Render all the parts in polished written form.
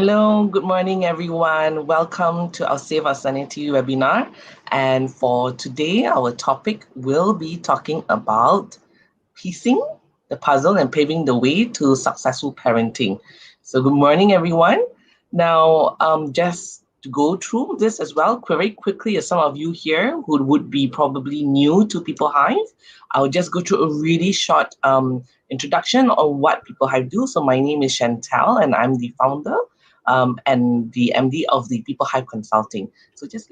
Hello, good morning, everyone. Welcome to our Save Our Sanity webinar. And for today, our topic will be talking about piecing the puzzle and paving the way to successful parenting. So good morning, everyone. Now, just to go through this as well, very quickly, as some of you here who would be probably new to People Hive, I'll just go through a really short introduction on what People Hive do. So my name is Chantal, and I'm the founder and the MD of the People Hive Consulting. So just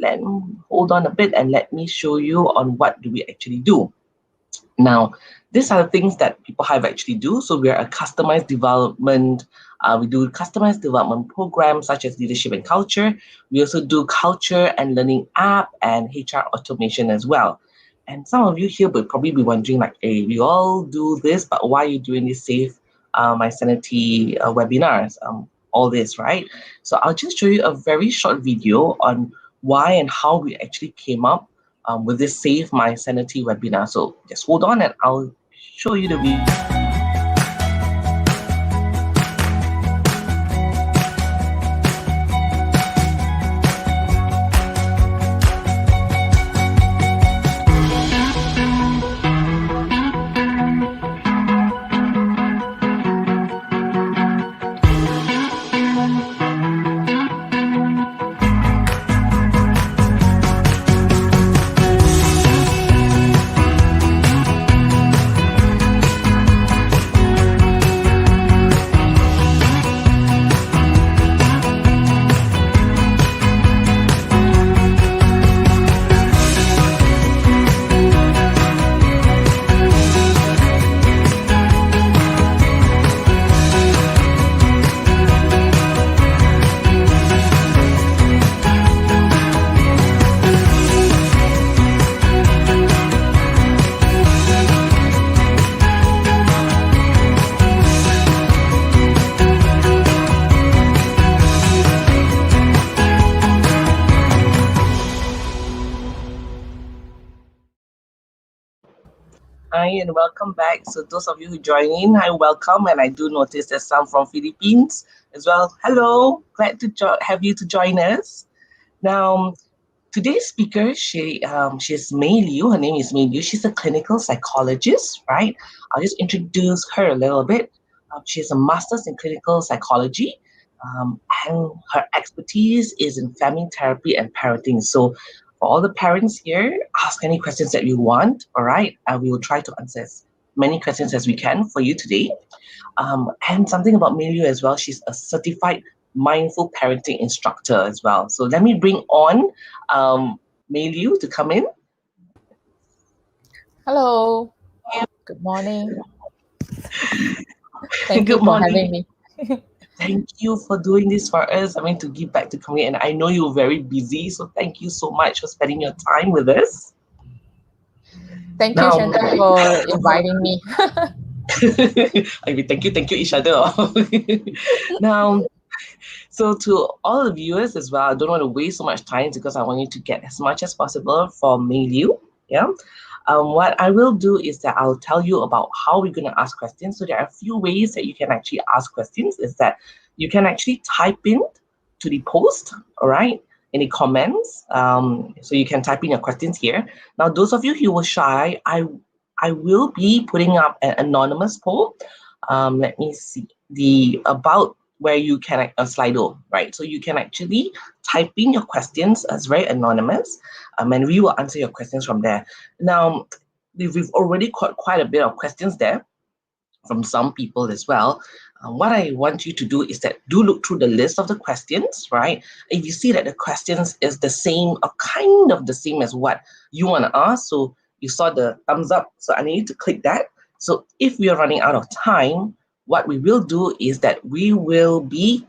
hold on a bit and let me show you on what do we actually do. Now, these are the things that People Hive actually do. So we are a customized development. We do customized development programs such as leadership and culture. We also do culture and learning app and HR automation as well. And some of you here will probably be wondering, like, hey, we all do this, but why are you doing this Save My Sanity webinars? All this, right? So I'll just show you a very short video on why and how we actually came up with this Save My Sanity webinar. So just hold on and I'll show you the video. Hi and welcome back. So those of you who join in, hi, welcome. And I do notice there's some from Philippines as well. Hello, glad to have you to join us. Now, today's speaker, she's Mei Liu. Her name is Mei Liu. She's a clinical psychologist, right? I'll just introduce her a little bit. She has a master's in clinical psychology, and her expertise is in family therapy and parenting. So for all the parents here, ask any questions that you want, all right? And we will try to answer as many questions as we can for you today. And something about Mei Liu as well, she's a certified mindful parenting instructor as well. So let me bring on Mei Liu to come in. Hello. Good morning. Thank Good you for morning. having me. Thank you for doing this for us. I mean, to give back to community. And I know you're very busy, so thank you so much for spending your time with us. Thank you, Chantal, for inviting me. I mean, thank you each other. Now, so to all the viewers as well, I don't want to waste so much time because I want you to get as much as possible from Mei Liu. Yeah. What I will do is that I'll tell you about how we're going to ask questions. So there are a few ways that you can actually ask questions. Is that you can actually type in to the post, all right, in the comments. So you can type in your questions here. Now, those of you who were shy, I will be putting up an anonymous poll. Let me see the about where you can a Slido, right? So you can actually type in your questions as very anonymous, and we will answer your questions from there. Now, we've already got quite a bit of questions there from some people as well. What I want you to do is that do look through the list of the questions, right? If you see that the questions is the same or kind of the same as what you want to ask, so you saw the thumbs up, so I need to click that. So if we are running out of time, what we will do is that we will be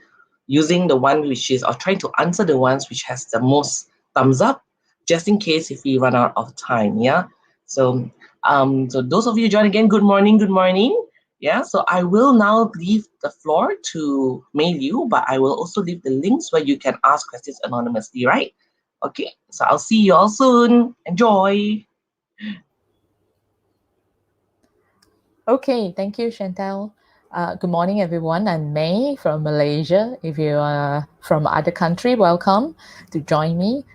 using the one which is, or trying to answer the ones which has the most thumbs up, just in case if we run out of time, yeah? So those of you join again, good morning, good morning. Yeah, so I will now leave the floor to Mei Liu, but I will also leave the links where you can ask questions anonymously, right? Okay, so I'll see you all soon. Enjoy. Okay, thank you, Chantal. Good morning, everyone. I'm May from Malaysia. If you are from other country, welcome to join me.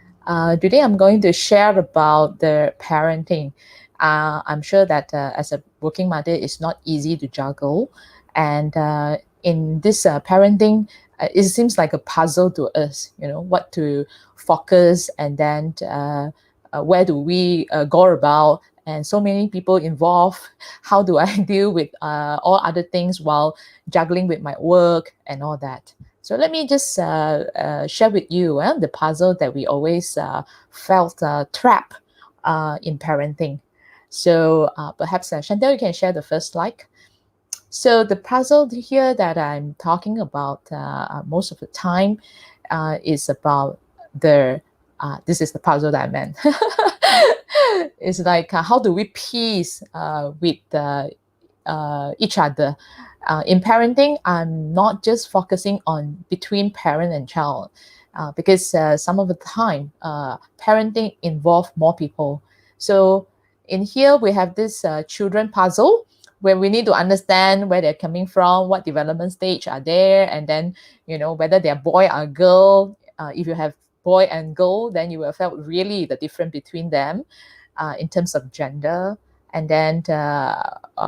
Today, I'm going to share about the parenting. I'm sure that as a working mother, it's not easy to juggle, and in this parenting, it seems like a puzzle to us. You know what to focus, and then where do we go about, and so many people involved. How do I deal with all other things while juggling with my work and all that? So let me just share with you the puzzle that we always felt trapped in parenting. So perhaps Chantel, you can share the first slide. So the puzzle here that I'm talking about most of the time is about the this is the puzzle that I meant. It's like how do we piece with each other. In parenting, I'm not just focusing on between parent and child because some of the time parenting involve more people. So in here we have this children puzzle where we need to understand where they're coming from, what development stage are there, and then whether they're boy or girl. If you have boy and girl, then you will felt really the difference between them in terms of gender, and then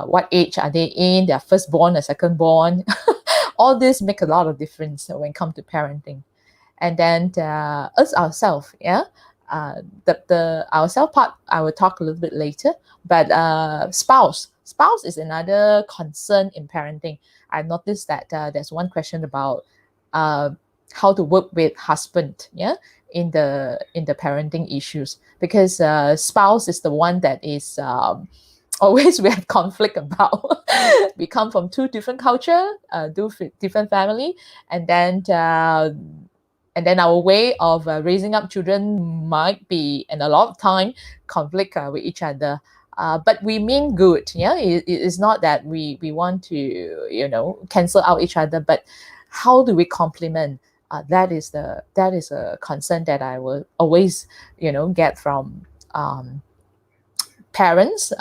what age are they in, their firstborn or secondborn. All this make a lot of difference when it comes to parenting. And then us ourselves, yeah, the ourselves part I will talk a little bit later. But spouse is another concern in parenting. I noticed that there's one question about uh, how to work with husband, yeah, in the parenting issues, because spouse is the one that is always we have conflict about. We come from two different culture, different family, and then our way of raising up children might be, and a lot of time, conflict with each other. But we mean good, yeah. It is not that we want to cancel out each other, but how do we complement? That is a concern that I will always get from parents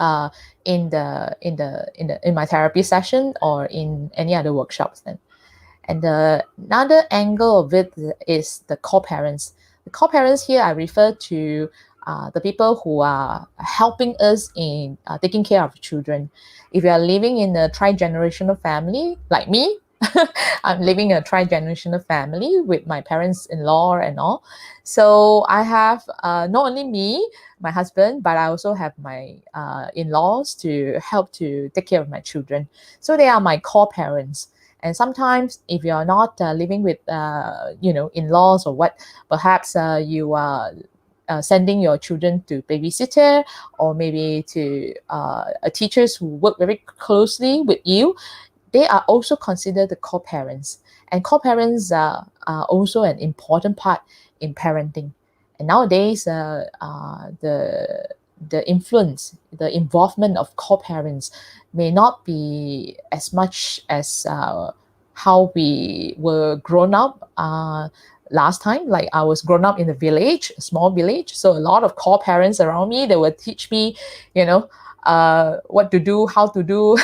in my therapy session or in any other workshops then. And another angle of it is the co-parents. The co-parents here I refer to the people who are helping us in taking care of children. If you are living in a tri-generational family like me, I'm living in a tri-generational family with my parents-in-law and all. So I have not only me, my husband, but I also have my in-laws to help to take care of my children. So they are my core parents. And sometimes, if you are not living with, in-laws or what, perhaps you are sending your children to babysitter, or maybe to teachers who work very closely with you. They are also considered the co-parents. And co-parents are also an important part in parenting. And nowadays, the influence, the involvement of co-parents may not be as much as how we were grown up last time. Like I was grown up in a village, a small village, so a lot of co-parents around me, they would teach me, what to do, how to do,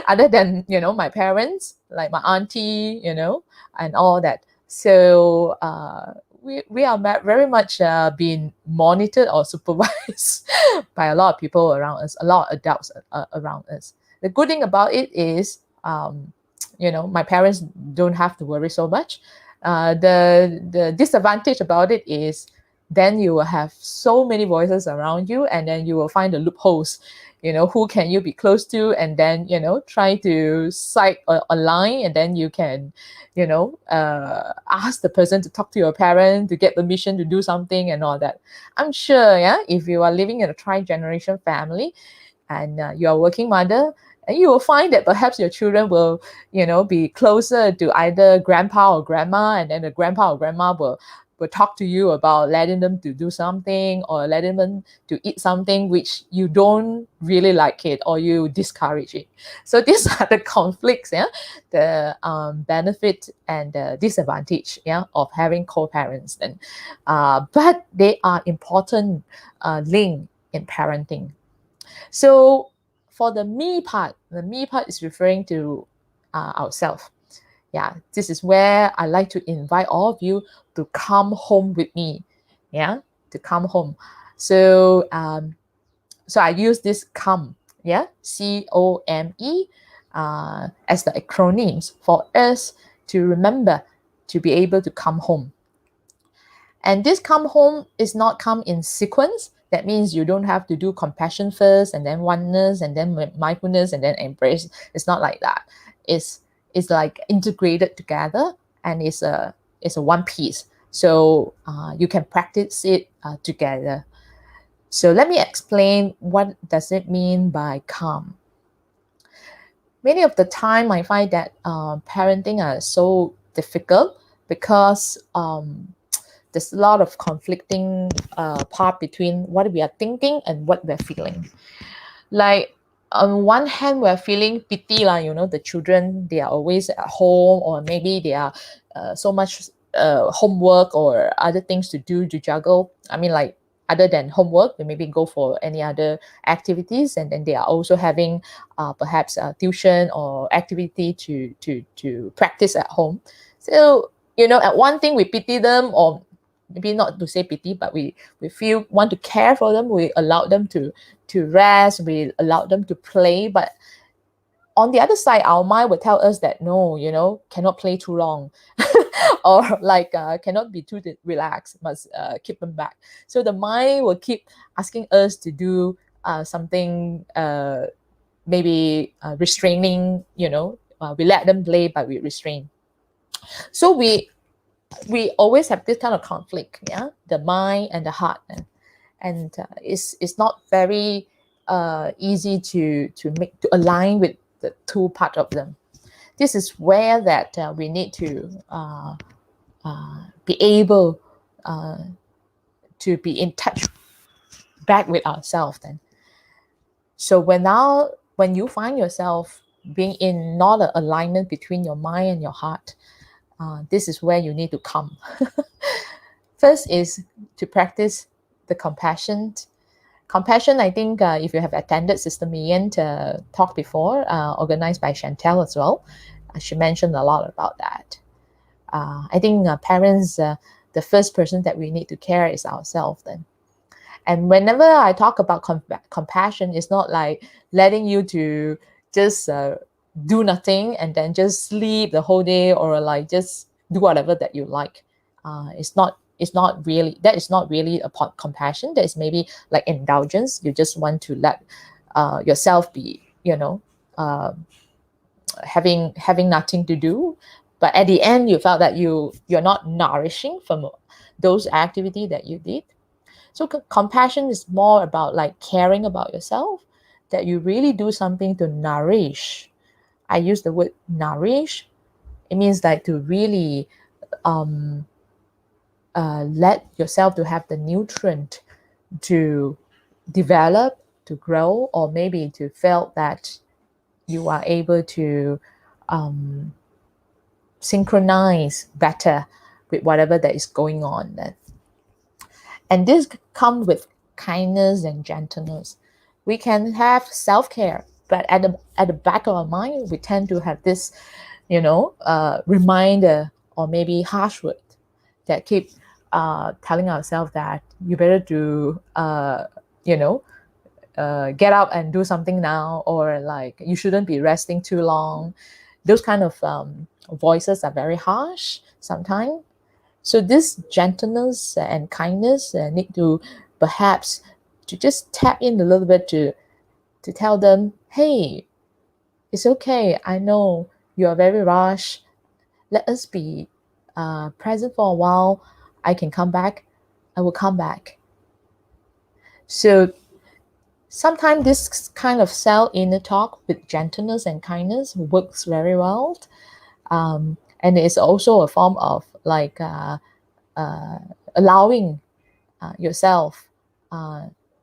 other than my parents, like my auntie, and all that. So we are very much being monitored or supervised by a lot of people around us, a lot of adults around us. The good thing about it is, my parents don't have to worry so much. The disadvantage about it is, then you will have so many voices around you, and then you will find the loopholes. Who can you be close to, and then try to cite a line, and then you can ask the person to talk to your parent to get permission to do something and all that. I'm sure, yeah, if you are living in a tri-generation family, and you're a working mother, and you will find that perhaps your children will be closer to either grandpa or grandma, and then the grandpa or grandma will talk to you about letting them to do something, or letting them to eat something which you don't really like it, or you discourage it. So these are the conflicts, yeah, the benefit and the disadvantage, yeah, of having co-parents then. But they are important link in parenting. So for the me part is referring to ourselves. Yeah, this is where I like to invite all of you to come home with me. Yeah, to come home. So so I use this come, yeah, COME, as the acronyms for us to remember to be able to come home. And this come home is not come in sequence. That means you don't have to do compassion first and then oneness and then mindfulness and then embrace. It's not like that. It's like integrated together, and it's a one piece. So you can practice it together. So let me explain what does it mean by calm. Many of the time, I find that parenting are so difficult because there's a lot of conflicting part between what we are thinking and what we're feeling. Like on one hand, we're feeling pity, the children, they are always at home, or maybe they are so much homework or other things to do to juggle. I mean, like other than homework, they maybe go for any other activities, and then they are also having perhaps tuition or activity to practice at home. So at one thing we pity them, or maybe not to say pity, but we feel want to care for them. We allow them to rest. We allow them to play. But on the other side, our mind will tell us that no, cannot play too long, or like cannot be too relaxed. Must keep them back. So the mind will keep asking us to do something, maybe restraining. We let them play, but we restrain. So we always have this kind of conflict, yeah, the mind and the heart, and it's not very easy to align with the two part of them. This is where that we need to be able to be in touch back with ourselves. Then, so when you find yourself being in not an alignment between your mind and your heart, this is where you need to come. First is to practice the compassion. Compassion, I think if you have attended Sister Mian talk before, organized by Chantel as well, she mentioned a lot about that. I think parents, the first person that we need to care is ourselves then. And whenever I talk about compassion, it's not like letting you to just do nothing and then just sleep the whole day, or like just do whatever that you like. It's not really, that is not really a compassion. That is maybe like indulgence. You just want to let yourself be, having nothing to do, but at the end you felt that you're not nourishing from those activity that you did. So compassion is more about like caring about yourself, that you really do something to nourish. I use the word nourish. It means like to really let yourself to have the nutrient to develop, to grow, or maybe to feel that you are able to synchronize better with whatever that is going on then. And this comes with kindness and gentleness. We can have self-care, but at the back of our mind, we tend to have this, reminder or maybe harsh word that keep telling ourselves that you better do, get up and do something now, or like you shouldn't be resting too long. Those kind of voices are very harsh sometimes. So this gentleness and kindness need to perhaps to just tap in a little bit to tell them, hey, it's okay. I know you are very rushed. Let us be present for a while. I can come back. I will come back. So sometimes this kind of self-inner talk with gentleness and kindness works very well. And it's also a form of like allowing yourself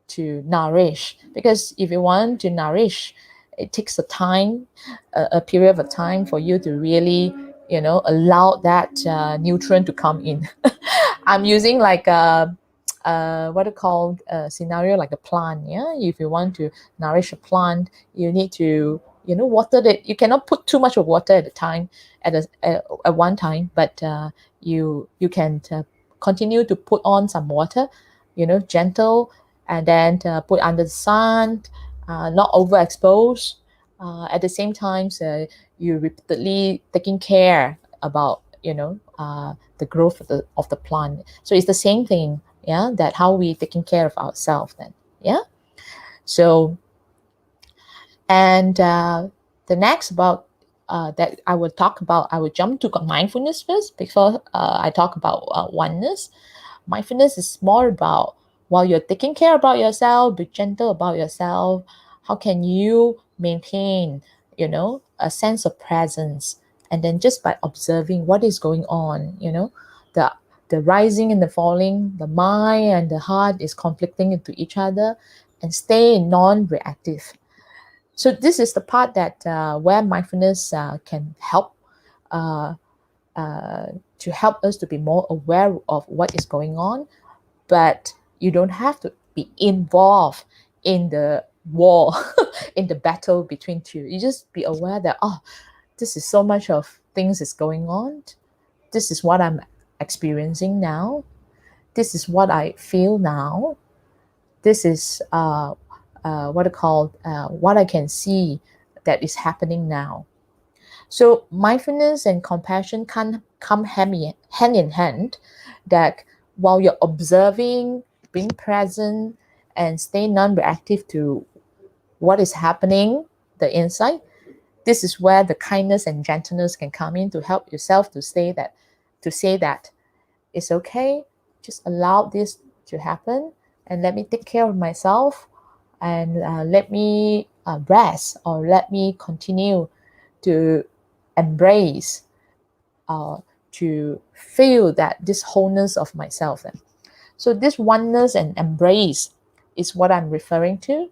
to nourish. Because if you want to nourish, it takes a period of time for you to really, allow that nutrient to come in. I'm using like what I call a scenario like a plant. Yeah, if you want to nourish a plant, you need to water it. You cannot put too much of water at a time, at one time, but you can continue to put on some water, gentle, and then put under the sun, not overexposed. At the same time, you repeatedly taking care about the growth of the plant. So it's the same thing, yeah, that how we taking care of ourselves then, yeah. So, and the next about that I will talk about, I will jump to mindfulness first before I talk about oneness. Mindfulness is more about, while you're taking care about yourself, be gentle about yourself. How can you maintain, a sense of presence? And then just by observing what is going on, the the rising and the falling, the mind and the heart is conflicting into each other, and stay non-reactive. So this is the part that where mindfulness can help uh, uh, to help us to be more aware of what is going on, but you don't have to be involved in the war, in the battle between two. You just be aware that, oh, this is so much of things is going on. This is what I'm experiencing now. This is what I feel now. This is what I call what I can see that is happening now. So mindfulness and compassion can come hand in hand. That while you're observing, being present, and stay non-reactive to what is happening, the insight, this is where the kindness and gentleness can come in to help yourself to say that it's okay, just allow this to happen, and let me take care of myself, and let me rest, or let me continue to embrace, uh, to feel that this wholeness of myself. So this oneness and embrace is what I'm referring to.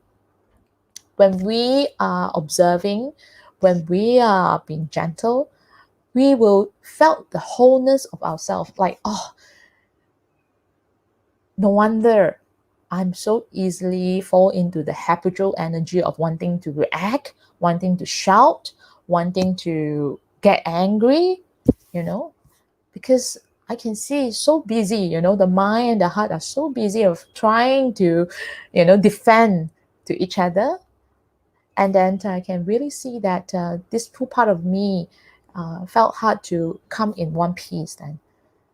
When we are observing, when we are being gentle, we will felt the wholeness of ourselves, like, oh, no wonder I'm so easily fall into the habitual energy of wanting to react, wanting to shout, wanting to get angry, you know, because I can see it's so busy, the mind and the heart are so busy of trying to, defend to each other. And then I can really see that this two part of me felt hard to come in one piece then.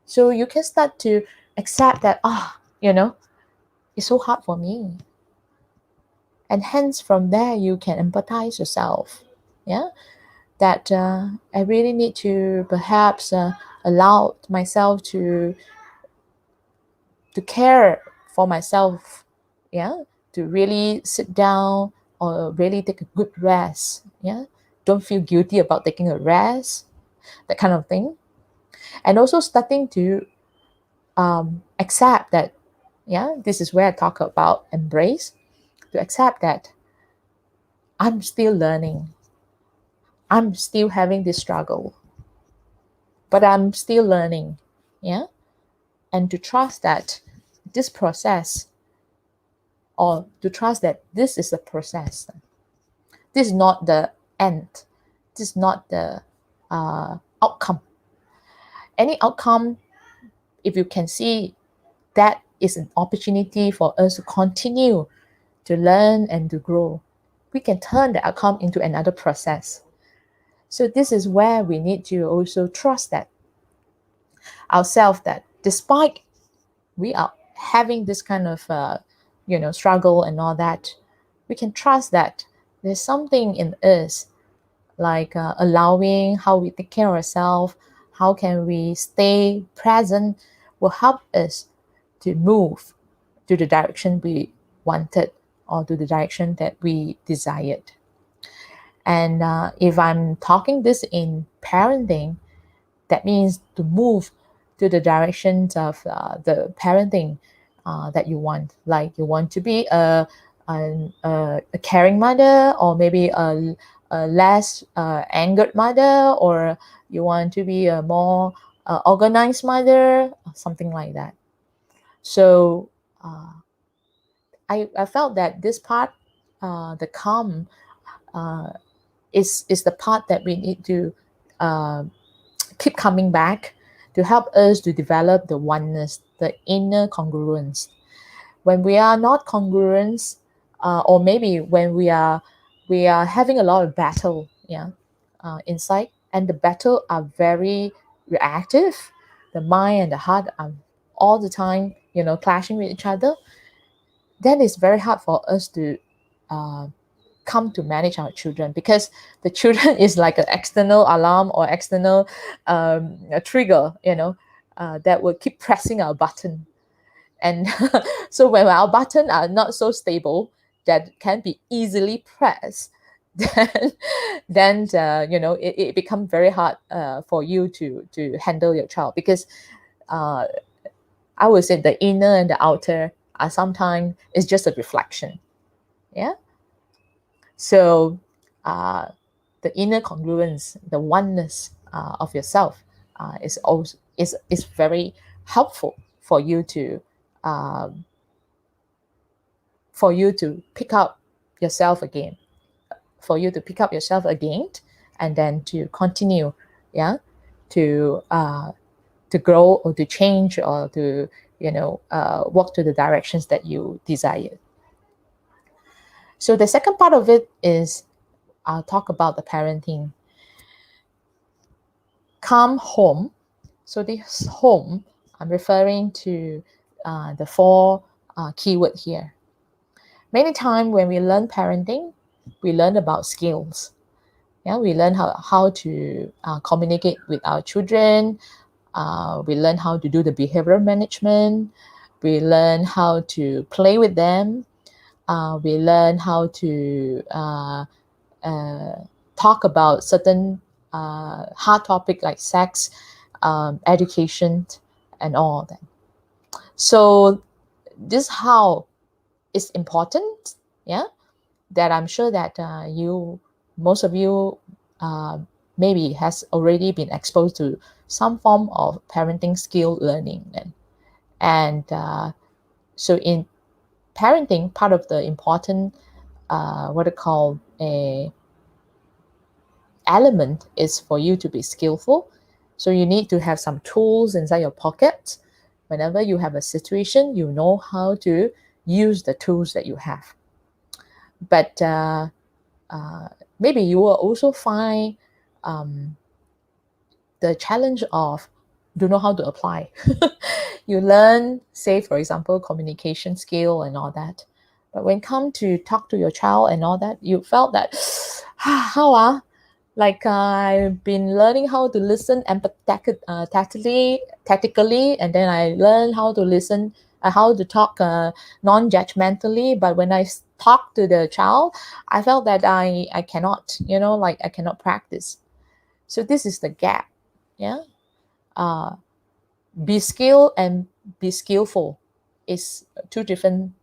So you can start to accept that, it's so hard for me. And hence from there, you can empathize yourself. Yeah. That I really need to perhaps allow myself to care for myself, yeah, to really sit down or really take a good rest, yeah, don't feel guilty about taking a rest, that kind of thing. And also starting to accept that, yeah, this is where I talk about embrace, to accept that I'm still learning, I'm still having this struggle, but I'm still learning, yeah, and to trust that this process, or to trust that this is a process. This is not the end. This is not the outcome. Any outcome, if you can see, that is an opportunity for us to continue to learn and to grow. We can turn the outcome into another process. So this is where we need to also trust that ourselves, that despite we are having this kind of struggle and all that, we can trust that there's something in us, like allowing how we take care of ourselves, how can we stay present, will help us to move to the direction we wanted, or to the direction that we desired. And if I'm talking this in parenting, that means to move to the directions of the parenting that you want. Like you want to be a caring mother, or maybe a less angered mother, or you want to be a more organized mother, something like that. So I felt that this part, the calm, uh, is the part that we need to uh, keep coming back to help us to develop the oneness, the inner congruence. When we are not congruent, or maybe when we are having a lot of battle, yeah, inside, and the battle are very reactive. The mind and the heart are all the time, clashing with each other. Then it's very hard for us to uh, come to manage our children, because the children is like an external alarm or external a trigger, that will keep pressing our button. And so when our button are not so stable, that can be easily pressed, then it becomes very hard for you to handle your child, because uh, I would say the inner and the outer are sometimes it's just a reflection. Yeah. So uh, the inner congruence, the oneness of yourself, is also is very helpful um, for you to pick up yourself again, and then to continue, yeah, to to grow or to change or to walk to the directions that you desire. So the second part of it is I'll talk about the parenting. Come home. So this home, I'm referring to the four keyword here. Many times when we learn parenting, we learn about skills. Yeah, we learn how to communicate with our children. We learn how to do the behavioral management. We learn how to play with them. We learn how to uh, talk about certain hard topic like sex, education, and all that. So this how is important, yeah. That I'm sure that most of you, uh, maybe has already been exposed to some form of parenting skill learning, and so in parenting, part of the important what I call a element is for you to be skillful. So you need to have some tools inside your pocket. Whenever you have a situation, you know how to use the tools that you have. But uh, maybe you will also find um, the challenge of don't know how to apply. You learn, say for example, communication skill and all that, but when come to talk to your child and all that, you felt that how like I've been learning how to listen tactically, and then I learned how to listen, how to talk non-judgmentally. But when I talk to the child, I felt that I cannot, like I cannot practice. So this is the gap. Yeah. Uh, be skilled and be skillful is uh, two different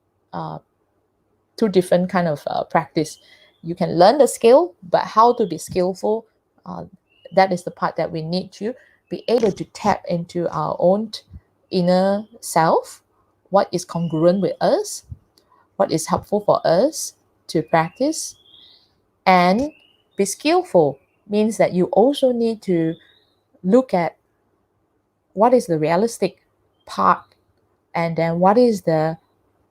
kind of practice. You can learn the skill, but how to be skillful, uh, that is the part that we need to be able to tap into our own inner self. What is congruent with us? What is helpful for us to practice? And be skillful means that you also need to look at what is the realistic part, and then what is the,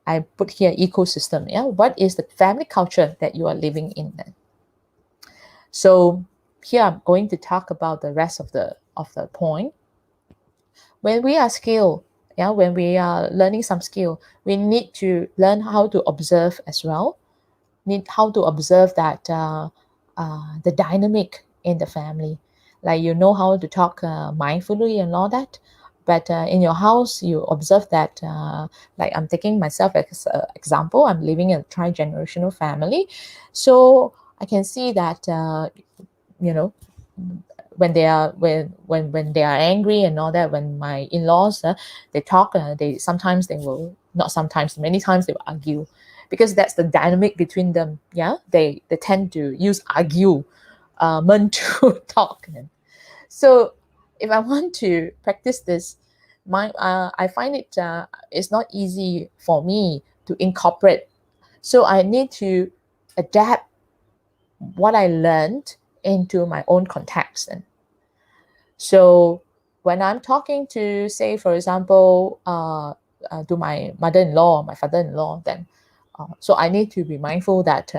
I put here ecosystem. Yeah, what is the family culture that you are living in then? So here I'm going to talk about the rest of the point. When we are skilled, yeah, when we are learning some skill, we need to learn how to observe as well. Need how to observe that the dynamic in the family, like you know how to talk mindfully and all that. But in your house, you observe that, like I'm taking myself as an example. I'm living in a tri-generational family, so I can see that you know when they are when they are angry and all that, when my in-laws they talk, they sometimes they will, not sometimes, many times they will argue, because that's the dynamic between them. Yeah, they tend to use argue meant to talk. So if I want to practice this, I find it it's not easy for me to incorporate. So I need to adapt what I learned into my own context. And so when I'm talking to, say, for example, to my mother-in-law, my father-in-law, then so I need to be mindful that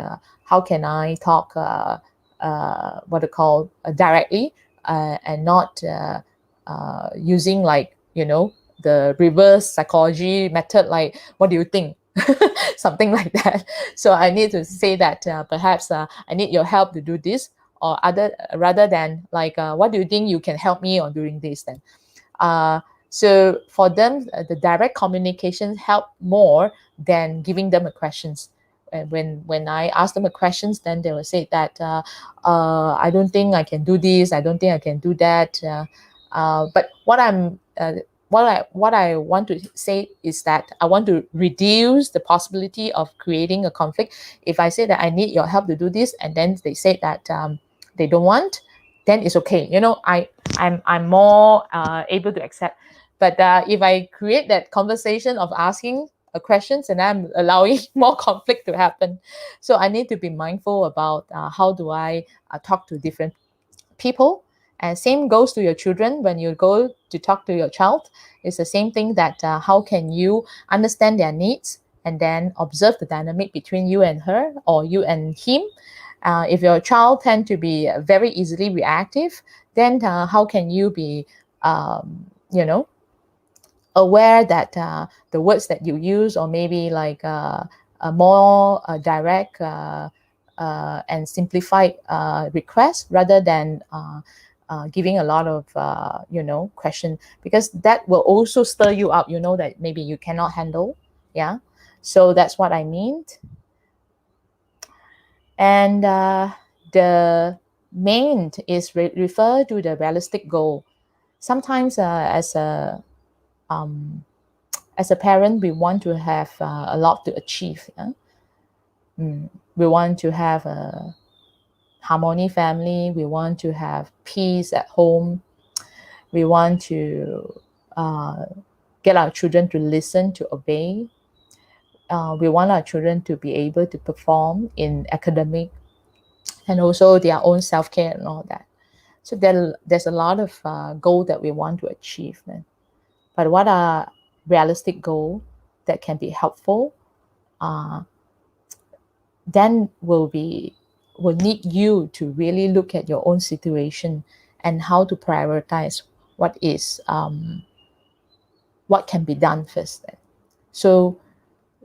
how can I talk what I call directly and not using like the reverse psychology method, like what do you think, something like that. So I need to say that perhaps I need your help to do this, or other rather than like what do you think you can help me on doing this then. uh, so for them, the direct communication help more than giving them a questions. And when I ask them a questions, then they will say that I don't think I can do this. I don't think I can do that. But what I want to say is that I want to reduce the possibility of creating a conflict. If I say that I need your help to do this, and then they say that they don't want, then it's okay. I'm more able to accept. But if I create that conversation of asking questions, and I'm allowing more conflict to happen, so I need to be mindful about how do I talk to different people. And same goes to your children. When you go to talk to your child, it's the same thing, that how can you understand their needs and then observe the dynamic between you and her, or you and him. If your child tend to be very easily reactive, then how can you be you know aware that the words that you use, or maybe like a more direct and simplified request, rather than giving a lot of question, because that will also stir you up, that maybe you cannot handle. Yeah, so that's what I mean. And the main is refer to the realistic goal. Sometimes um, as a parent, we want to have a lot to achieve. Yeah? We want to have a harmony family. We want to have peace at home. We want to uh, get our children to listen, to obey. We want our children to be able to perform in academic, and also their own self-care and all that. So there's a lot of goal that we want to achieve. Man. But what are realistic goal that can be helpful? Uh, then will need you to really look at your own situation and how to prioritize what can be done first. Then. So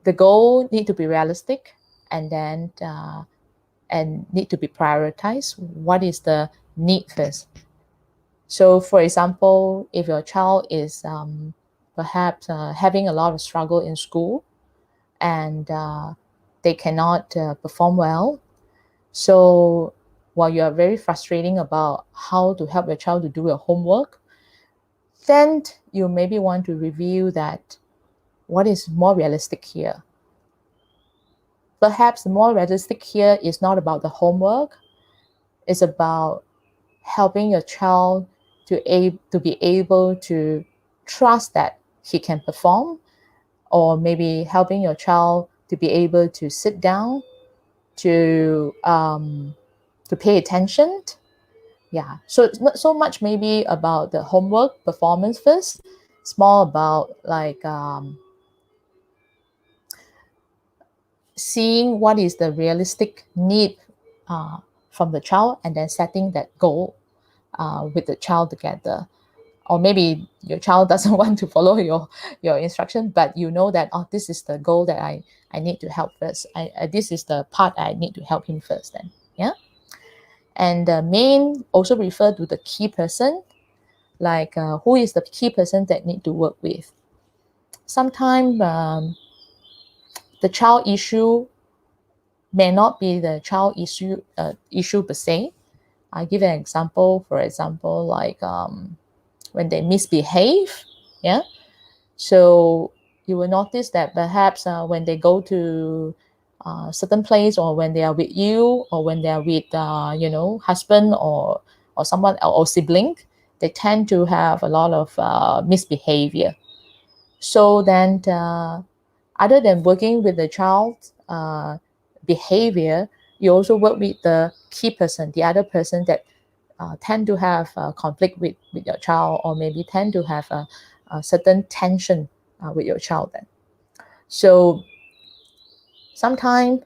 the goal need to be realistic, and then and need to be prioritized. What is the need first? So, for example, if your child is perhaps having a lot of struggle in school, and they cannot perform well, so while you are very frustrating about how to help your child to do your homework, then you maybe want to review that what is more realistic here. Perhaps the more realistic here is not about the homework, it's about helping your child to be able to trust that he can perform, or maybe helping your child to be able to sit down to pay attention. Yeah, so it's not so much maybe about the homework performance first. It's more about like seeing what is the realistic need uh, from the child, and then setting that goal with the child together. Or maybe your child doesn't want to follow your instruction, but you know that, oh, this is the goal that I need to help first. This is the part I need to help him first. Then, yeah. And the main also refer to the key person, like who is the key person that need to work with. Sometimes the child issue may not be the child issue per se. I give an example. For example, like when they misbehave, yeah. So you will notice that perhaps when they go to certain place, or when they are with you, or when they are with husband, or someone, or sibling, they tend to have a lot of misbehavior. So then other than working with the child behavior, you also work with the key person, the other person that tend to have conflict with your child, or maybe tend to have a certain tension with your child then. So sometimes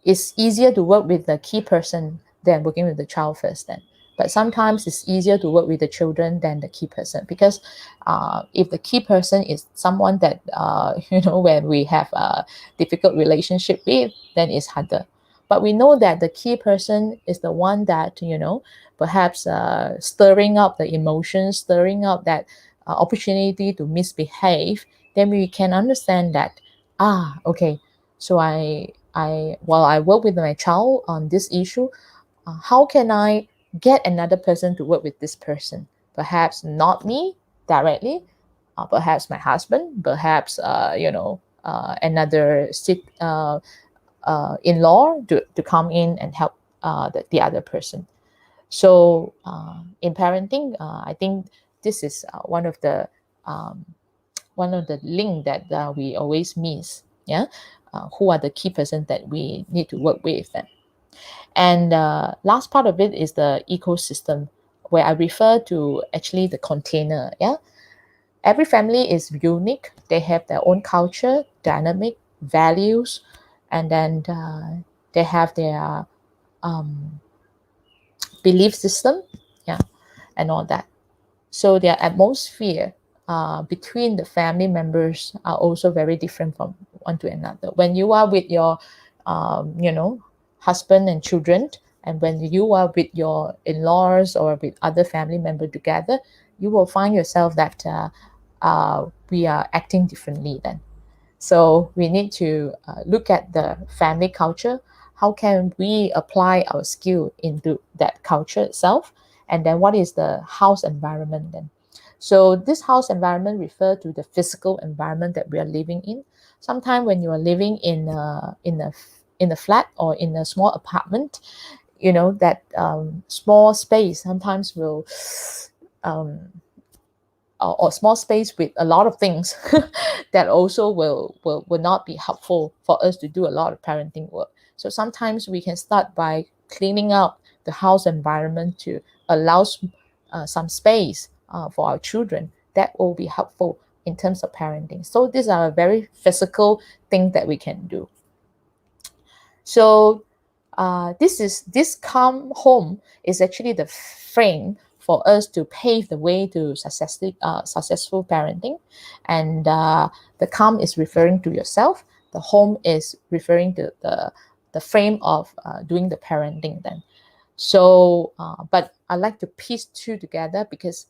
it's easier to work with the key person than working with the child first then. But sometimes it's easier to work with the children than the key person, because if the key person is someone that when we have a difficult relationship with, then it's harder. But we know that the key person is the one that perhaps stirring up the emotions, stirring up that opportunity to misbehave. Then we can understand that, okay, so while I work with my child on this issue, how can I get another person to work with this person? Perhaps not me directly, perhaps my husband, perhaps another in-law to come in and help the other person. So in parenting, I think this is one of the link that we always miss. Yeah, who are the key person that we need to work with then. And last part of it is the ecosystem, where I refer to actually the container. Yeah, every family is unique. They have their own culture, dynamic, values, and then they have their um, belief system. Yeah, and all that. So their atmosphere between the family members are also very different from one to another. When you are with your, husband and children, and when you are with your in-laws or with other family members together, you will find yourself that we are acting differently then. So we need to look at the family culture. How can we apply our skill into that culture itself? And then what is the house environment then? So this house environment refers to the physical environment that we are living in. Sometimes when you are living in a flat or in a small apartment, that small space sometimes will um, or small space with a lot of things that also will not be helpful for us to do a lot of parenting work. So sometimes we can start by cleaning up the house environment to allow some space for our children. That will be helpful in terms of parenting. So these are a very physical thing that we can do. So this calm home is actually the frame for us to pave the way to successful parenting. And the calm is referring to yourself. The home is referring to the frame of doing the parenting then. So, but I like to piece two together, because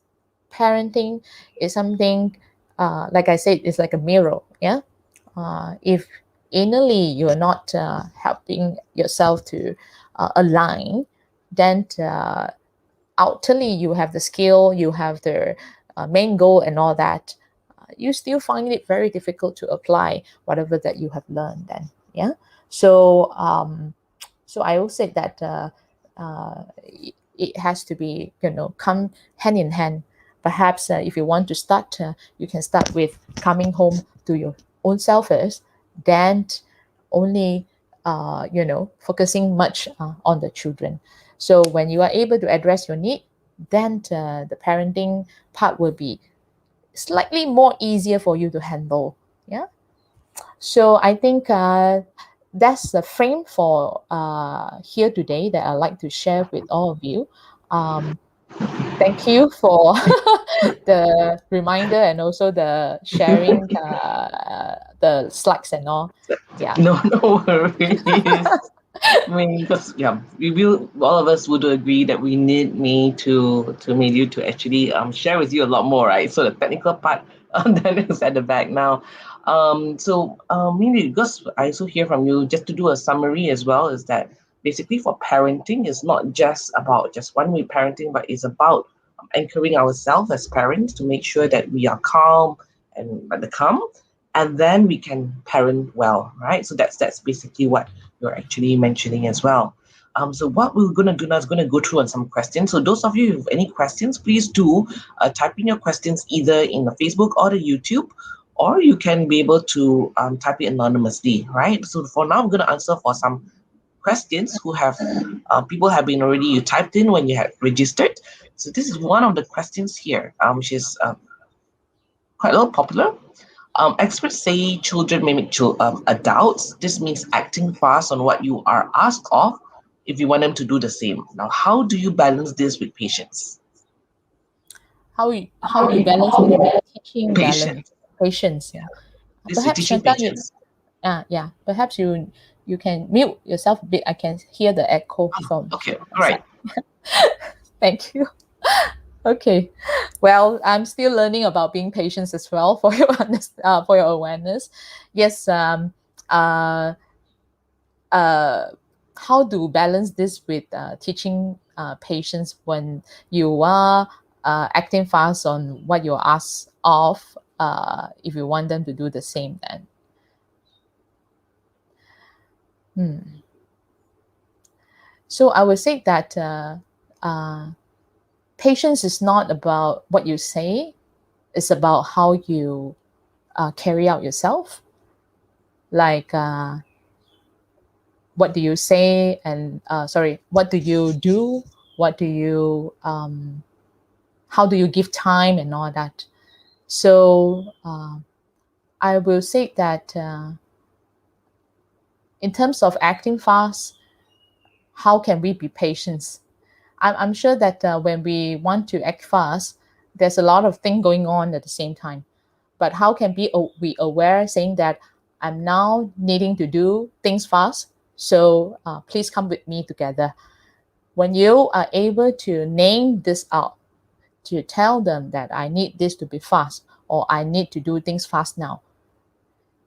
parenting is something, like I said, it's like a mirror. Yeah. If innerly you're not helping yourself to align, then outwardly you have the skill, you have the main goal and all that, you still find it very difficult to apply whatever that you have learned then. Yeah. So so I will say that it has to be, come hand in hand. Perhaps if you want to start, you can start with coming home to your own self first, then only focusing much on the children. So when you are able to address your need, then the parenting part will be slightly more easier for you to handle. Yeah. So I think that's the frame for here today that I'd like to share with all of you. Um, Thank you for the reminder, and also the sharing the slides and all. Yeah. No, no worries. I mean, because yeah, we will. All of us would agree that we need you to actually share with you a lot more, right? So the technical part that is at the back now. Maybe because I also hear from you, just to do a summary as well, is that basically for parenting is not just about just one way parenting, but it's about anchoring ourselves as parents to make sure that we are calm and at the calm, and then we can parent well, right? So that's basically what you're actually mentioning as well. So what we're gonna do now is gonna go through on some questions. So those of you who have any questions, please do type in your questions either in the Facebook or the YouTube, or you can be able to type it anonymously, right? So for now, I'm going to answer for some questions who have people have been already you typed in when you had registered. So this is one of the questions here, which is quite a little popular. Experts say children mimic adults. This means acting fast on what you are asked of if you want them to do the same. Now, how do you balance this with patience? How do you balance with teaching balance Patience. patience? Yeah. This is Perhaps teaching Chantal, you patience. yeah. Perhaps you can mute yourself a bit. I can hear the echo Okay, from my great. side. Thank you. Okay. Well, I'm still learning about being patient as well for your for your awareness. Yes. Uh, uh, how to balance this with teaching patients when you are acting fast on what you're asked of, if you want them to do the same then. Hmm. So I would say that uh, patience is not about what you say, it's about how you carry out yourself. Like, what do you say? And sorry, what do you do? What do you, how do you give time and all that? So I will say that in terms of acting fast, how can we be patient? I'm sure that when we want to act fast, there's a lot of things going on at the same time. But how can we aware saying that I'm now needing to do things fast, so please come with me together. When you are able to name this out, to tell them that I need this to be fast or I need to do things fast now,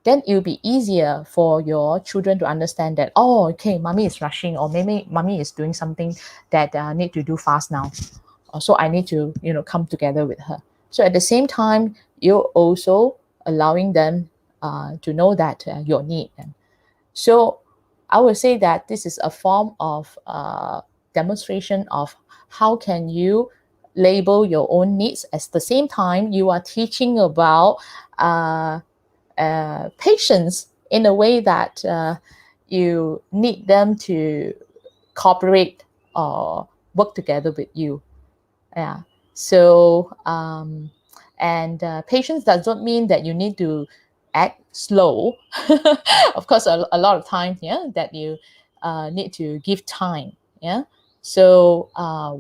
then it'll be easier for your children to understand that, oh, okay, mommy is rushing, or maybe mommy is doing something that I need to do fast now. So I need to, come together with her. So at the same time, you're also allowing them to know that your need. And so I would say that this is a form of demonstration of how can you label your own needs at the same time you are teaching about uh, patience in a way that you need them to cooperate or work together with you. Yeah. So, and patience does not mean that you need to act slow. Of course, a lot of times, yeah, that you need to give time. Yeah. So,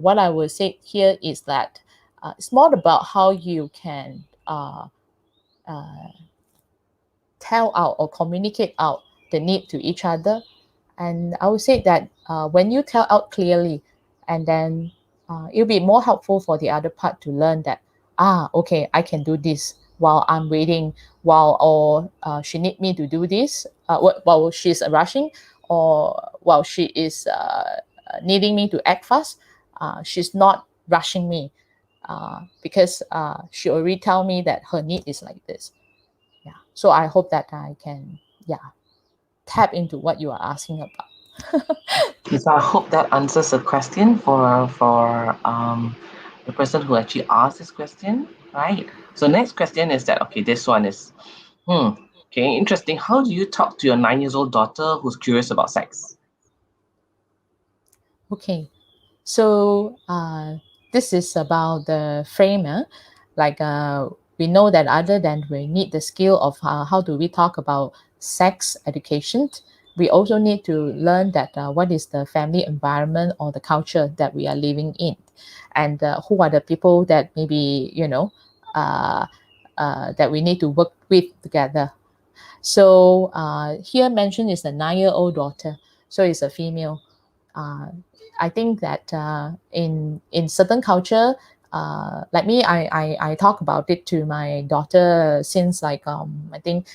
what I would say here is that it's more about how you can uh, tell out or communicate out the need to each other. And I would say that when you tell out clearly, and then it'll be more helpful for the other part to learn that, okay, I can do this while I'm waiting, while or she need me to do this while she's rushing, or while she is needing me to act fast. She's not rushing me because she already tell me that her need is like this. Yeah. So I hope that I can, yeah, tap into what you are asking about. Okay, so I hope that answers the question for the person who actually asked this question, right? So next question is that okay, this one is okay, interesting. How do you talk to your 9 years old daughter who's curious about sex? Okay. So this is about the framer. Like we know that other than we need the skill of how do we talk about sex education, we also need to learn that what is the family environment or the culture that we are living in, and who are the people that maybe uh, that we need to work with together. So here mentioned is the 9-year-old daughter, so it's a female. uh, I think that in certain culture, like me, I talk about it to my daughter since like I think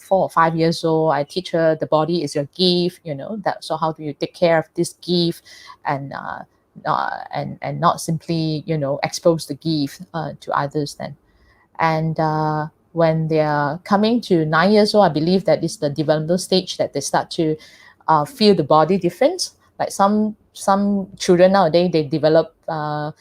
4 or 5 years old. I teach her the body is your gift, that. So how do you take care of this gift, and and not simply expose the gift to others then. And when they are coming to 9 years old, I believe that is the developmental stage that they start to feel the body difference. Like some children nowadays, they develop a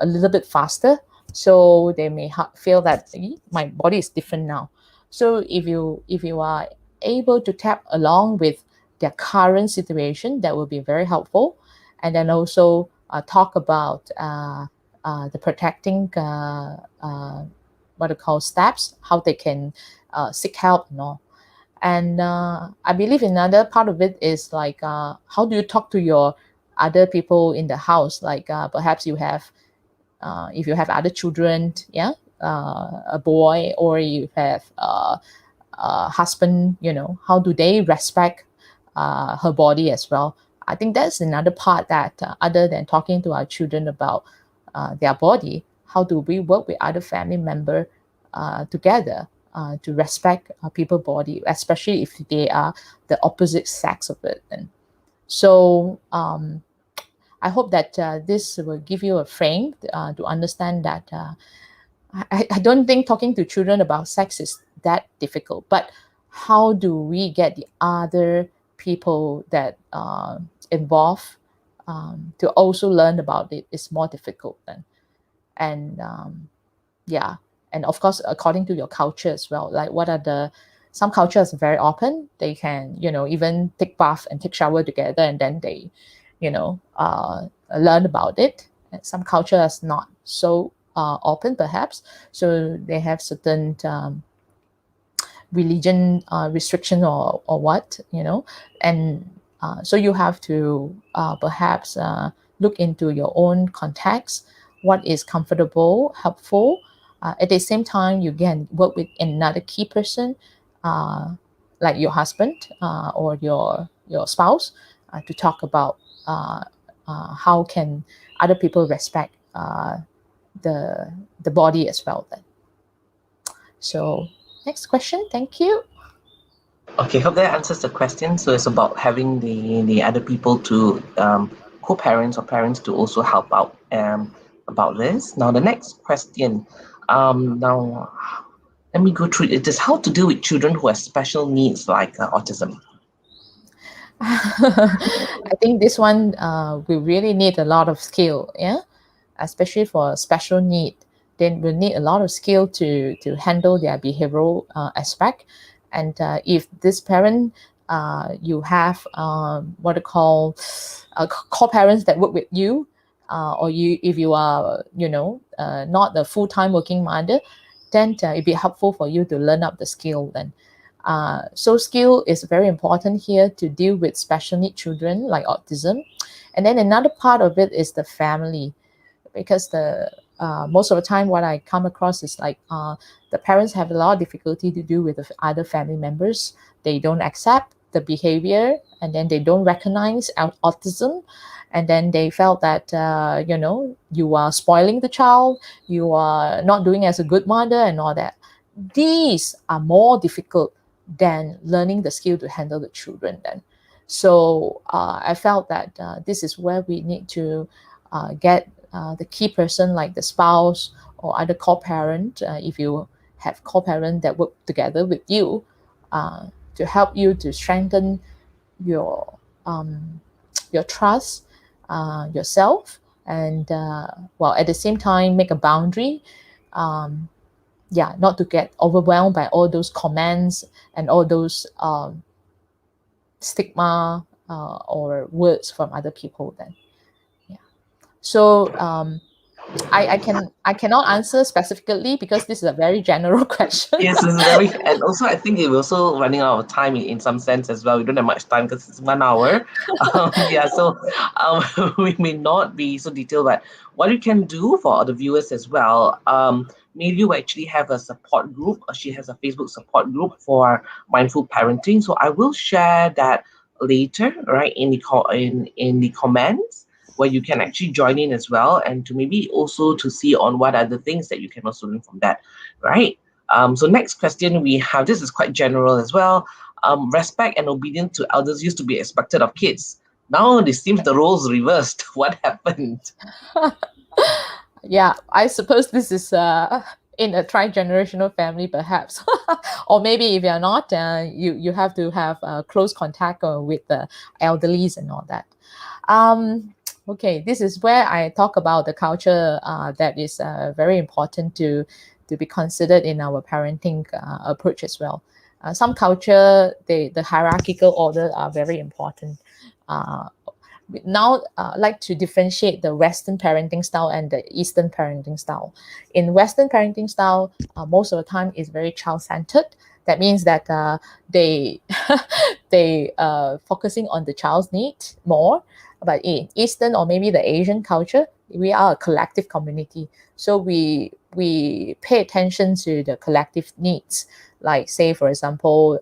little bit faster, so they may feel that, "Eh, my body is different now." So if you are able to tap along with their current situation, that will be very helpful. And then also talk about the protecting what I call steps, how they can seek help and all. And I believe another part of it is like how do you talk to your other people in the house? Like perhaps you have if you have other children, yeah, a boy, or you have husband, how do they respect her body as well? I think that's another part that other than talking to our children about their body, how do we work with other family member together to respect people's body, especially if they are the opposite sex of it. And so I hope that this will give you a frame to understand that I don't think talking to children about sex is that difficult, but how do we get the other people that involved to also learn about it is more difficult then. And yeah, and of course according to your culture as well, like what are the some cultures are very open, they can even take bath and take shower together, and then they learn about it. And some cultures not so open perhaps, so they have certain religion restriction or what, and so you have to perhaps look into your own context, what is comfortable, helpful. At the same time, you can work with another key person, uh, like your husband or your spouse, to talk about how can other people respect the the body as well. Then, so next question. Thank you. Okay, hope that answers the question. So it's about having the other people to co-parents or parents to also help out about this. Now the next question. Now let me go through it. Is how to deal with children who have special needs like autism. I think this one we really need a lot of skill, yeah, especially for special need. Then we need a lot of skill to handle their behavioral aspect. And if this parent you have what I call co-parents that work with you, or you if you are not a full-time working mother, then it'd be helpful for you to learn up the skill then. So skill is very important here to deal with special need children like autism. And then another part of it is the family, because the most of the time what I come across is like the parents have a lot of difficulty to do with the other family members. They don't accept the behavior, and then they don't recognize autism, and then they felt that you are spoiling the child, you are not doing as a good mother and all that. These are more difficult than learning the skill to handle the children then. So I felt that this is where we need to get the key person like the spouse or other co-parent, if you have co-parent that work together with you, to help you to strengthen your your trust yourself, and while at the same time make a boundary, um, yeah, not to get overwhelmed by all those comments and all those stigma or words from other people then. Yeah. So I cannot answer specifically because this is a very general question. Yes, it's very, and also I think we're also running out of time in some sense as well. We don't have much time because it's 1 hour. Yeah, so we may not be so detailed, but what you can do for the viewers as well, maybe you actually have a support group. She has a Facebook support group for mindful parenting. So I will share that later, right, in the in the comments, where you can actually join in as well, and to maybe also to see on what are the things that you can also learn from that, right? So next question we have, this is quite general as well. Respect and obedience to elders used to be expected of kids. Now it seems the roles reversed. What happened? Yeah, I suppose this is in a tri-generational family perhaps. Or maybe if you're not, you have to have close contact with the elderlies and all that. Okay, this is where I talk about the culture that is very important to to be considered in our parenting approach as well. Some culture, the hierarchical order are very important. Uh, Now, like to differentiate the Western parenting style and the Eastern parenting style. In Western parenting style, most of the time is very child-centered. That means that they they focusing on the child's need more. But in Eastern or maybe the Asian culture, we are a collective community, so we pay attention to the collective needs. Like say, for example,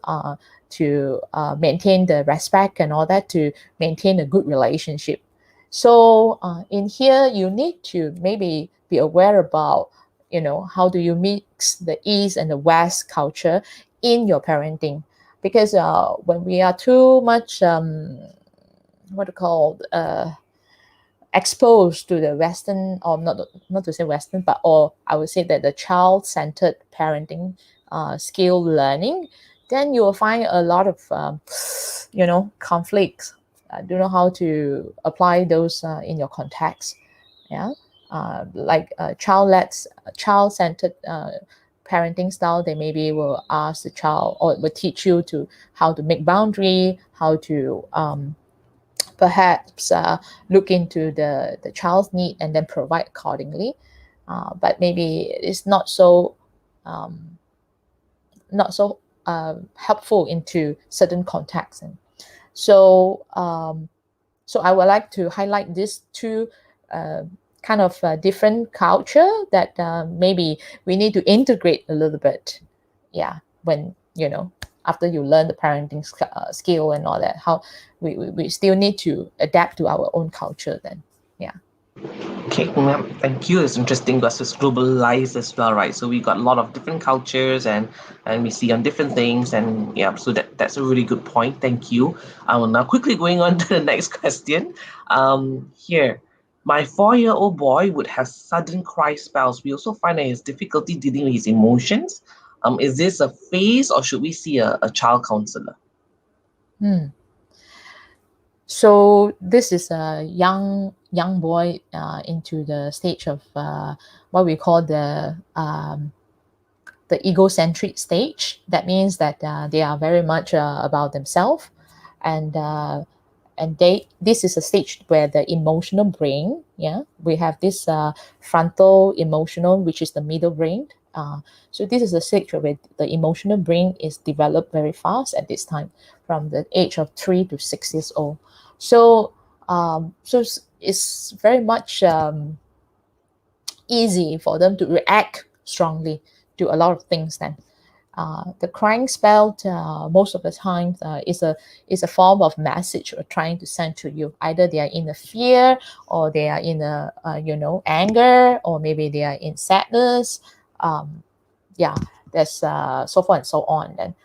to maintain the respect and all that, to maintain a good relationship. So in here, you need to maybe be aware about, how do you mix the East and the West culture in your parenting. Because when we are too much, what to call, exposed to the Western, or not to say Western, but or I would say that the child-centered parenting skill learning, then you will find a lot of conflicts. I don't know how to apply those in your context. Yeah, like child-centered parenting style, they maybe will ask the child or will teach you to how to make boundary, how to perhaps look into the child's need and then provide accordingly. But maybe it's um, not so helpful into certain contexts. And so I would like to highlight these two uh, kind of different culture that maybe we need to integrate a little bit. Yeah, when after you learn the parenting skill and all that, how we still need to adapt to our own culture then. Yeah. Okay, thank you. It's interesting because it's globalized as well, right? So we got a lot of different cultures and we see on different things, and yeah, so that's a really good point. Thank you. I will now quickly going on to the next question. Here, my 4-year-old boy would have sudden cry spells. We also find that he has difficulty dealing with his emotions. Is this a phase or should we see a child counselor? Hmm. So this is a young boy into the stage of what we call the egocentric stage. That means that they are very much about themselves, and they this is a stage where the emotional brain, yeah, we have this frontal emotional, which is the middle brain. So this is a stage where the emotional brain is developed very fast at this time, from the age of 3 to 6 years old. So it's very much easy for them to react strongly to a lot of things. Then the crying spell, most of the time, is a form of message or trying to send to you. Either they are in a fear, or they are in a anger, or maybe they are in sadness. Yeah, there's so forth and so on. Then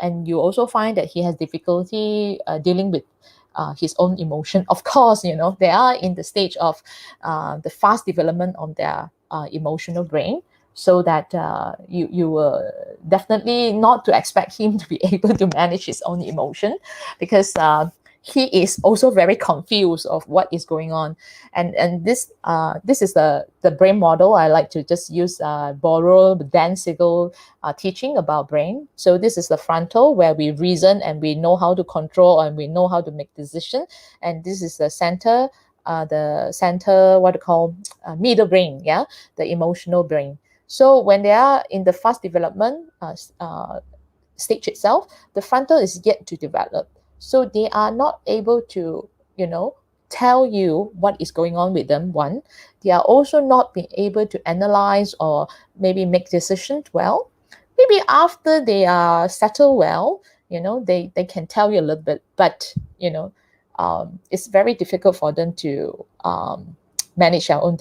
and you also find that he has difficulty dealing with his own emotion. Of course, they are in the stage of the fast development of their emotional brain, so that you will definitely not to expect him to be able to manage his own emotion, because he is also very confused of what is going on. And this is the brain model. I like to just use borrow Dan Siegel teaching about brain. So this is the frontal, where we reason and we know how to control and we know how to make decision. And this is the center, what to call, middle brain, yeah, the emotional brain. So when they are in the fast development stage itself, the frontal is yet to develop. So they are not able to, tell you what is going on with them. One, they are also not being able to analyze or maybe make decisions well. Maybe after they are settled well, they can tell you a little bit, but it's very difficult for them to manage their own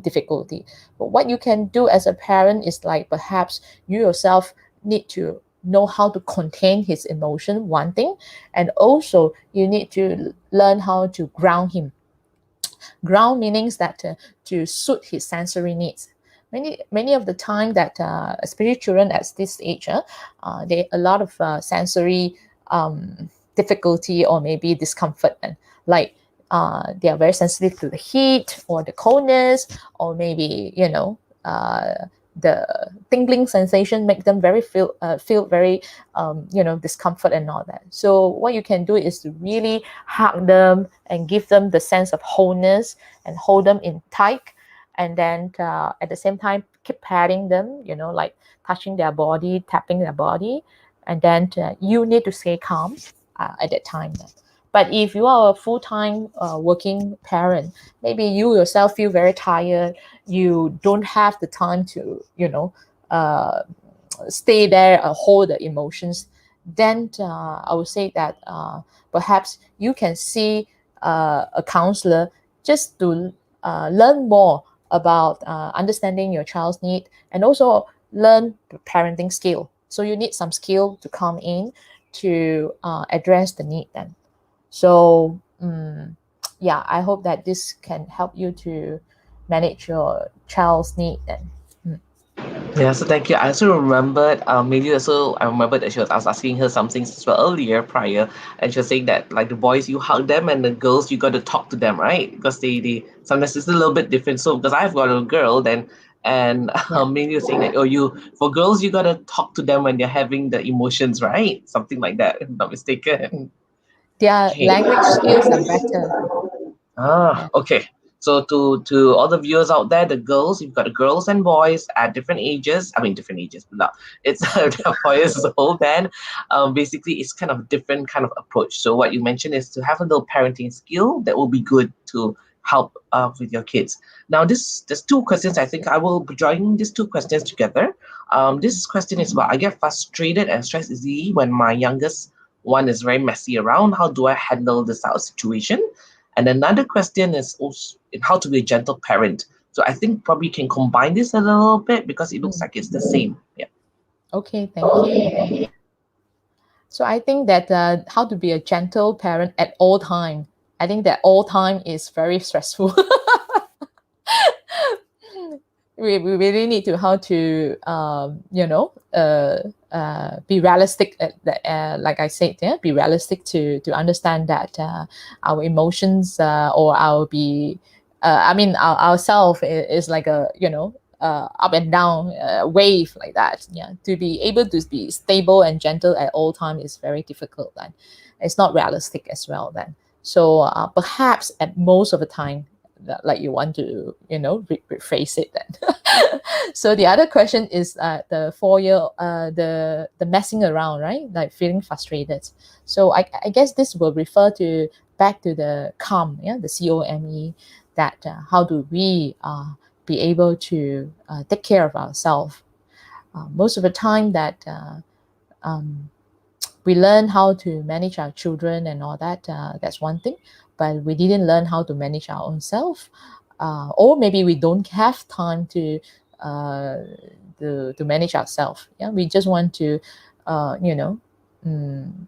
difficulty. But what you can do as a parent is, like, perhaps you yourself need to know how to contain his emotion, one thing, and also you need to learn how to ground him. Ground meanings that to suit his sensory needs. Many of the time that especially children at this age, they a lot of sensory difficulty or maybe discomfort, and like they are very sensitive to the heat or the coldness, or maybe the tingling sensation make them very feel very discomfort and all that. So what you can do is to really hug them and give them the sense of wholeness and hold them in tight, and then at the same time keep patting them, like touching their body, tapping their body, and then you need to stay calm at that time then. But if you are a full-time working parent, maybe you yourself feel very tired, you don't have the time to uh, stay there, hold the emotions, then I would say that perhaps you can see a counselor just to learn more about understanding your child's need, and also learn the parenting skill. So you need some skill to come in to address the need then. So yeah, I hope that this can help you to manage your child's need then. Mm. Yeah, so thank you. I also remembered, maybe also I remembered that I was asking her some things as well earlier prior, and she was saying that like the boys you hug them and the girls you got to talk to them, right? Because they sometimes it's a little bit different. So because I've got a girl then, and Yeah. maybe you're saying that oh you for girls you got to talk to them when they're having the emotions, right? Something like that, if I'm not mistaken. Their Okay. language skills are better. Ah, Yeah. okay. So to all the viewers out there, the girls, you've got the girls and boys at different ages. I mean, different ages. No, it's 4 years old. Then, basically, it's kind of different kind of approach. So what you mentioned is to have a little parenting skill that will be good to help with your kids. Now, there's two questions. I think I will be joining these two questions together. This question is about I get frustrated and stressed easily when my youngest one is very messy around. How do I handle this out of situation? And another question is also how to be a gentle parent. So I think probably can combine this a little bit because it looks Mm. like it's the same. Yeah. Okay, thank you. So I think that how to be a gentle parent at all time. I think that all time is very stressful. We really need to how to be realistic like I said, yeah, be realistic to understand that our emotions or our be I mean ourself is like a up and down wave like that. Yeah, to be able to be stable and gentle at all time is very difficult then. It's not realistic as well then. So perhaps at most of the time like you want to rephrase it then. So the other question is the 4 year the messing around, right, like feeling frustrated. So I guess this will refer to back to the calm, yeah, the COME, that how do we be able to take care of ourselves. Most of the time that um, we learn how to manage our children and all that, that's one thing, but we didn't learn how to manage our own self, or maybe we don't have time uh, to manage ourselves. Yeah, we just want to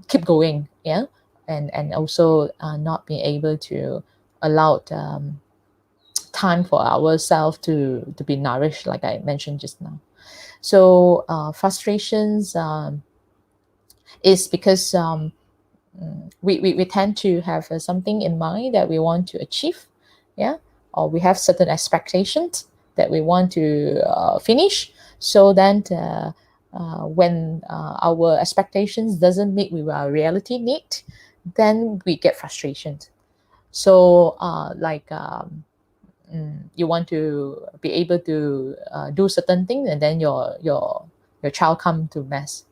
keep going. Yeah, and also not being able to allow time for ourselves to be nourished, like I mentioned just now. So frustrations is because we tend to have something in mind that we want to achieve, yeah, or we have certain expectations that we want to finish. So then when our expectations doesn't meet with our reality need, then we get frustrated. So you want to be able to do certain things, and then your child come to mess.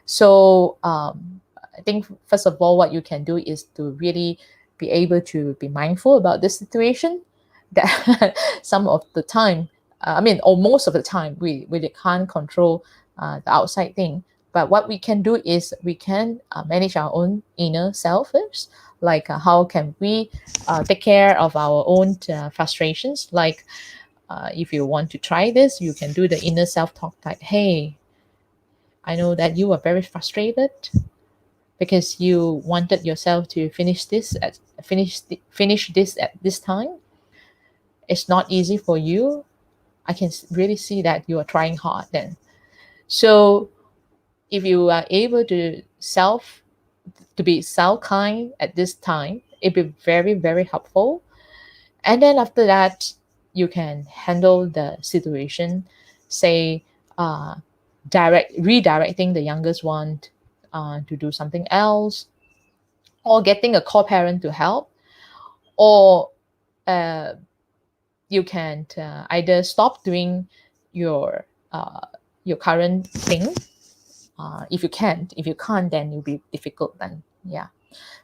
So I think first of all what you can do is to really be able to be mindful about this situation, that some of the time I mean, or most of the time we can't control the outside thing, but what we can do is we can manage our own inner self first, like how can we take care of our own frustrations. Like if you want to try this, you can do the inner self talk, like, hey, I know that you are very frustrated because you wanted yourself to finish this at this time. It's not easy for you. I can really see that you are trying hard then. So if you are able to be self kind at this time, it'd be very very helpful. And then after that, you can handle the situation say, redirecting the youngest one to do something else, or getting a co-parent to help, or uh, you can either stop doing your your current thing, if you can't. If you can't, then it'll be difficult then. Yeah.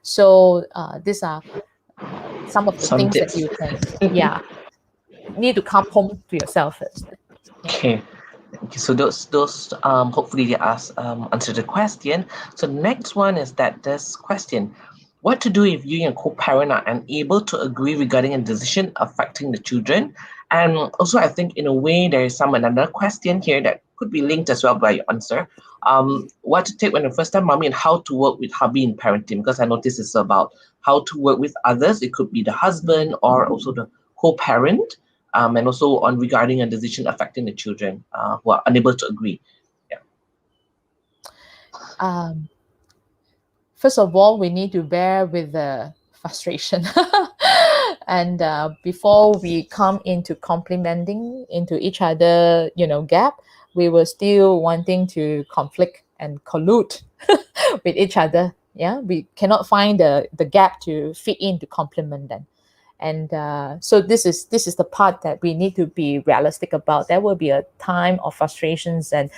So these are some of the Some things that tips. you can, yeah, need to come home to yourself first. Yeah. Okay. Okay, so those hopefully they answer the question. So the next one is that this question: what to do if you and co-parent are unable to agree regarding a decision affecting the children? And also, I think in a way there is another question here that could be linked as well by your answer. What to take when the first time mommy, and how to work with hubby in parenting? Because I know this is about how to work with others. It could be the husband or also the co-parent, and also on regarding a decision affecting the children who are unable to agree. Yeah. Um, First of all, we need to bear with the frustration. And before we come into complimenting into each other, gap, we were still wanting to conflict and collude with each other. Yeah, we cannot find the gap to fit in to complement them. And so this is the part that we need to be realistic about. There will be a time of frustrations and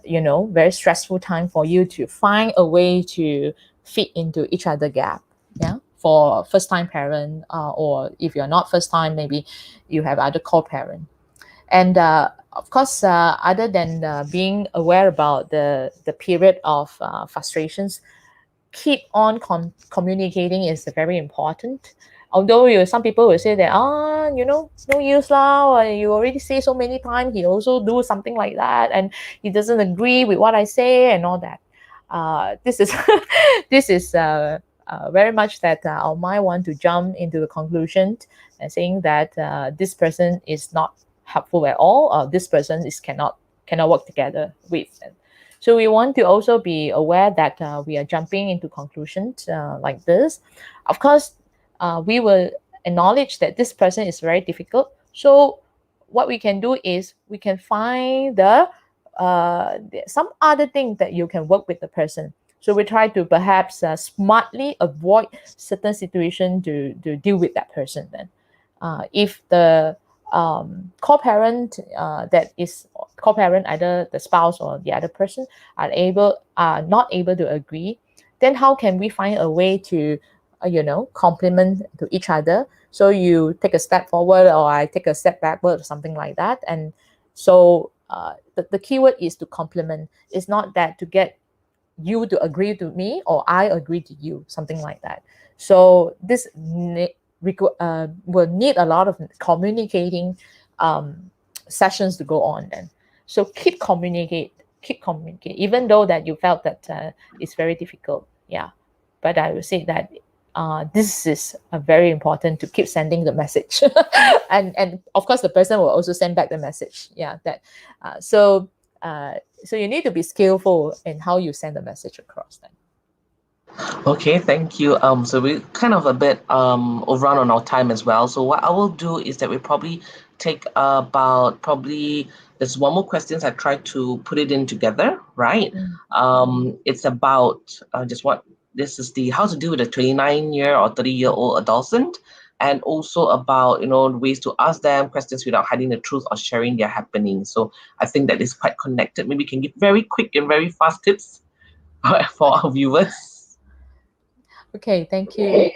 very stressful time for you to find a way to fit into each other gap. Yeah, for first time parent, or if you're not first time, maybe you have other co-parent. And of course, other than being aware about the period of frustrations, keep on communicating is very important. Although some people will say that, no use lah, or you already say so many times, he also do something like that, and he doesn't agree with what I say and all that. This is this is very much that our mind want to jump into the conclusion and saying that this person is not helpful at all, or this person is cannot work together with. So we want to also be aware that we are jumping into conclusions like this. Of course, we will acknowledge that this person is very difficult. So what we can do is we can find some other thing that you can work with the person. So we try to perhaps smartly avoid certain situation to deal with that person. Then, if the co-parent that is co-parent, either the spouse or the other person, are not able to agree, then how can we find a way to complement to each other? So you take a step forward, or I take a step backward, or something like that. And so the keyword is to complement. It's not that to get you to agree to me or I agree to you, something like that. So this will need a lot of communicating sessions to go on then. So keep communicate, even though that you felt that it's very difficult. Yeah, but I would say that this is very important to keep sending the message, and of course the person will also send back the message. Yeah, that uh, so you need to be skillful in how you send the message across. Then. Okay, thank you. So we kind of a bit overrun on our time as well. So what I will do is that we probably take about probably there's one more questions. I tried to put it in together, right? Mm. It's about just what this is the how to deal with a 29-year or 30-year-old adolescent, and also about ways to ask them questions without hiding the truth or sharing their happenings. So I think that is quite connected. Maybe we can give very quick and very fast tips for our viewers. Okay, thank you.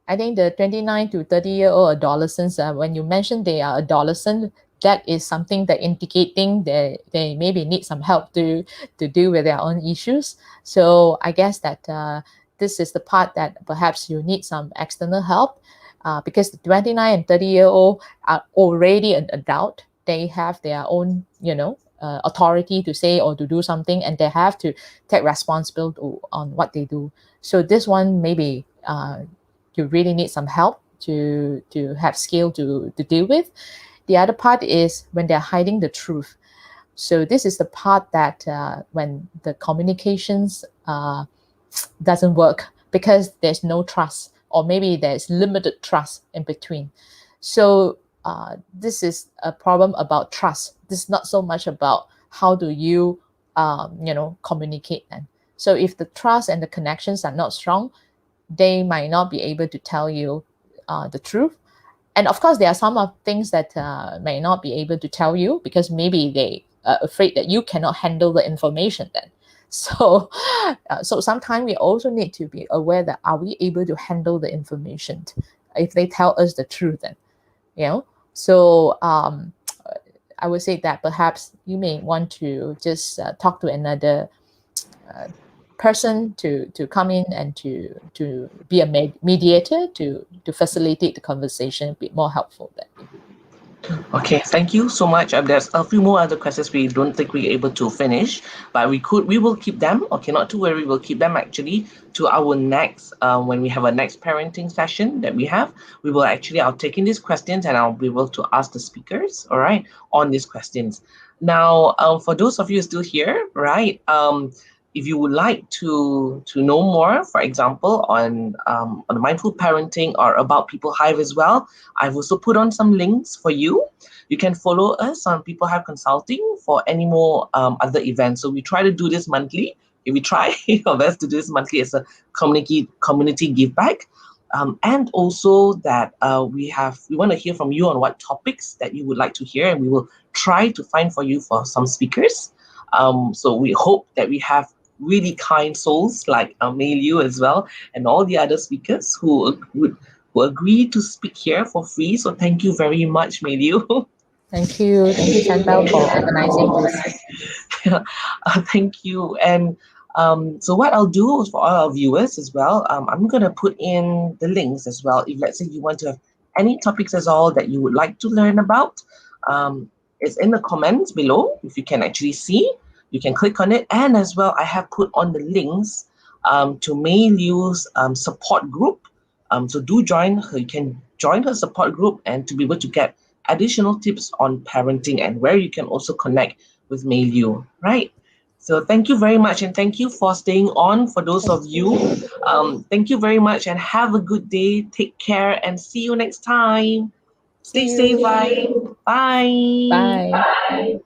I think the 29 to 30-year-old adolescents, when you mention they are adolescent, that is something that indicating that they maybe need some help to deal with their own issues. So I guess that this is the part that perhaps you need some external help, because the 29 and 30-year-old are already an adult. They have their own, authority to say or to do something, and they have to take responsibility on what they do. So this one maybe you really need some help to have skill to deal with. The other part is when they're hiding the truth. So this is the part that when the communications doesn't work because there's no trust, or maybe there's limited trust in between. So this is a problem about trust. This is not so much about how do you communicate them. So if the trust and the connections are not strong, they might not be able to tell you the truth. And of course, there are some of things that may not be able to tell you because maybe they are afraid that you cannot handle the information then. So, so sometimes we also need to be aware that are we able to handle the information if they tell us the truth then, you know. So I would say that perhaps you may want to just talk to another uh, person to come in and to be a mediator to facilitate the conversation, be more helpful then. Okay, thank you so much. There's a few more other questions we don't think we're able to finish, but we will keep them. Okay, not to worry, we'll keep them actually to our next, when we have a next parenting session that we have. We will actually, I'll take in these questions and I'll be able to ask the speakers, all right, on these questions. Now, for those of you still here, right, if you would like to know more, for example, on mindful parenting or about People Hive as well, I've also put on some links for you. You can follow us on People Hive Consulting for any more other events. So we try to do this monthly. If we try our best to do this monthly as a community give back. And also that we want to hear from you on what topics that you would like to hear, and we will try to find for you for some speakers. So we hope that we have really kind souls like Mei Liu as well, and all the other speakers who agreed to speak here for free. So thank you very much, Mei Liu. Thank you, Chantal, for organizing this. Thank you. And so what I'll do for all our viewers as well, I'm going to put in the links as well. If let's say you want to have any topics at all that you would like to learn about, it's in the comments below. If you can actually see, you can click on it. And as well, I have put on the links to Mei Liu's support group. So do join her. You can join her support group and to be able to get additional tips on parenting and where you can also connect with Mei Liu, right? So thank you very much, and thank you for staying on. For those Thank of you, you. thank you very much, and have a good day. Take care, and see you next time. Stay See safe, you. bye. Bye. Bye.